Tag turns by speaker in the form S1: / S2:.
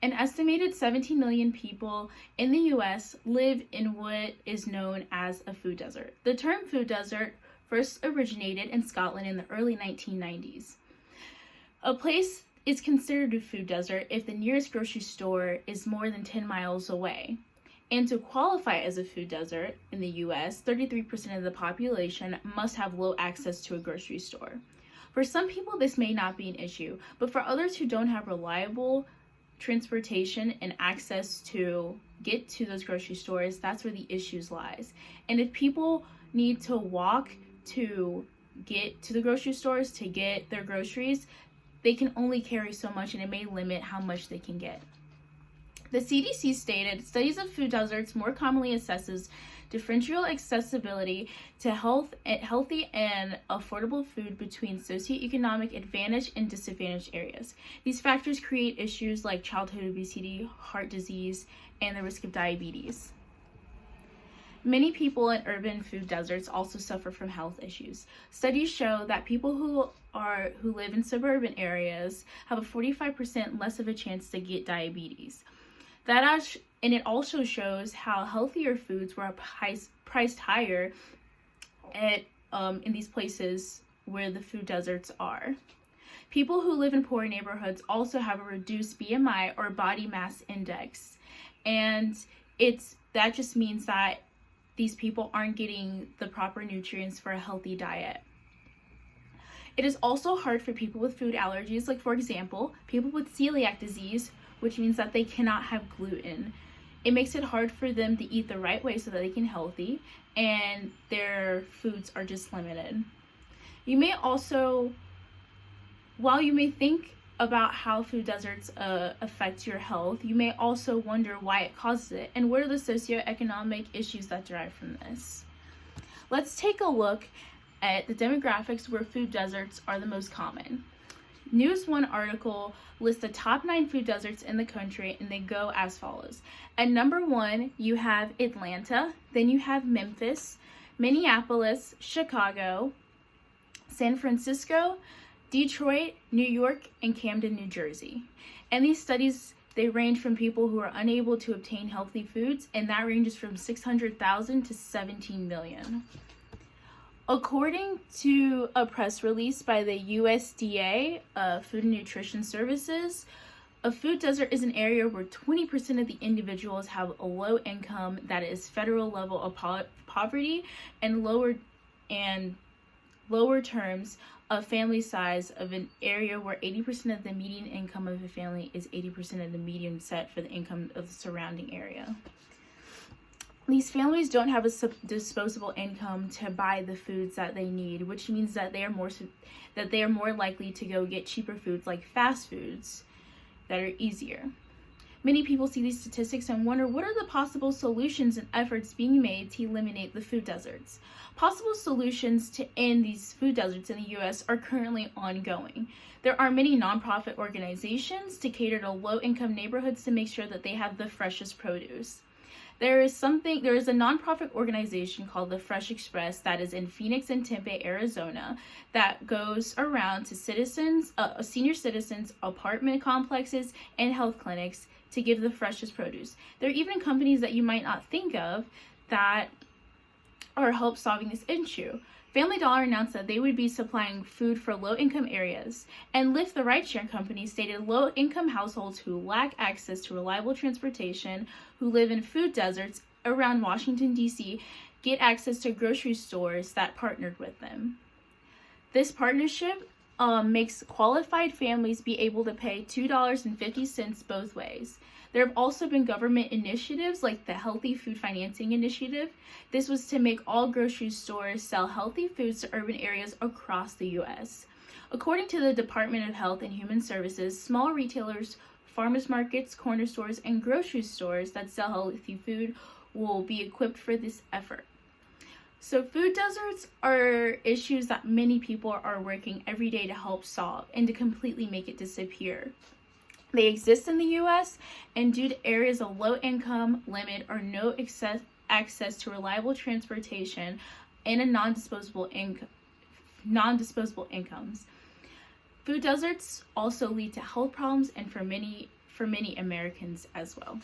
S1: An estimated 17 million people in the US live in what is known as a food desert. The term food desert first originated in Scotland in the early 1990s. A place is considered a food desert if the nearest grocery store is more than 10 miles away. And to qualify as a food desert in the US, 33% of the population must have low access to a grocery store. For some people, this may not be an issue, but for others who don't have reliable transportation and access to get to those grocery stores, that's where the issues lies. And if people need to walk to get to the grocery stores to get their groceries, they can only carry so much, and it may limit how much they can get. The CDC stated studies of food deserts more commonly assesses differential accessibility to healthy and affordable food between socioeconomic advantage and disadvantaged areas. These factors create issues like childhood obesity, heart disease, and the risk of diabetes. Many people in urban food deserts also suffer from health issues. Studies show that people who live in suburban areas have a 45% less of a chance to get diabetes. And it also shows how healthier foods were priced higher in these places where the food deserts are. People who live in poor neighborhoods also have a reduced BMI or body mass index, and that just means that these people aren't getting the proper nutrients for a healthy diet. It is also hard for people with food allergies, like for example, people with celiac disease, which means that they cannot have gluten. It makes it hard for them to eat the right way so that they can healthy, and their foods are just limited. While you may think about how food deserts affect your health, you may also wonder why it causes it, and what are the socioeconomic issues that derive from this. Let's take a look at the demographics where food deserts are the most common. News One article lists the top 9 food deserts in the country, and they go as follows. At number 1, you have Atlanta, then you have Memphis, Minneapolis, Chicago, San Francisco, Detroit, New York, and Camden, New Jersey. And these studies, they range from people who are unable to obtain healthy foods, and that ranges from 600,000 to 17 million. According to a press release by the USDA, Food and Nutrition Services, a food desert is an area where 20% of the individuals have a low income that is federal level of poverty, and lower terms of family size of an area where 80% of the median income of a family is 80% of the median set for the income of the surrounding area. These families don't have a disposable income to buy the foods that they need, which means that they are more likely to go get cheaper foods like fast foods that are easier. Many people see these statistics and wonder, what are the possible solutions and efforts being made to eliminate the food deserts? Possible solutions to end these food deserts in the U.S. are currently ongoing. There are many nonprofit organizations to cater to low-income neighborhoods to make sure that they have the freshest produce. There is a nonprofit organization called the Fresh Express that is in Phoenix and Tempe, Arizona, that goes around to senior citizens, apartment complexes, and health clinics to give the freshest produce. There are even companies that you might not think of that are help solving this issue. Family Dollar announced that they would be supplying food for low-income areas, and Lyft, the rideshare company, stated low-income households who lack access to reliable transportation, who live in food deserts around Washington, D.C., get access to grocery stores that partnered with them. This partnership makes qualified families be able to pay $2.50 both ways. There have also been government initiatives like the Healthy Food Financing Initiative. This was to make all grocery stores sell healthy foods to urban areas across the U.S. According to the Department of Health and Human Services, small retailers, farmers markets, corner stores, and grocery stores that sell healthy food will be equipped for this effort. So food deserts are issues that many people are working every day to help solve and to completely make it disappear. They exist in the U.S., and due to areas of low income, limit, or no access to reliable transportation and non-disposable incomes. Food deserts also lead to health problems, and for many for many Americans as well.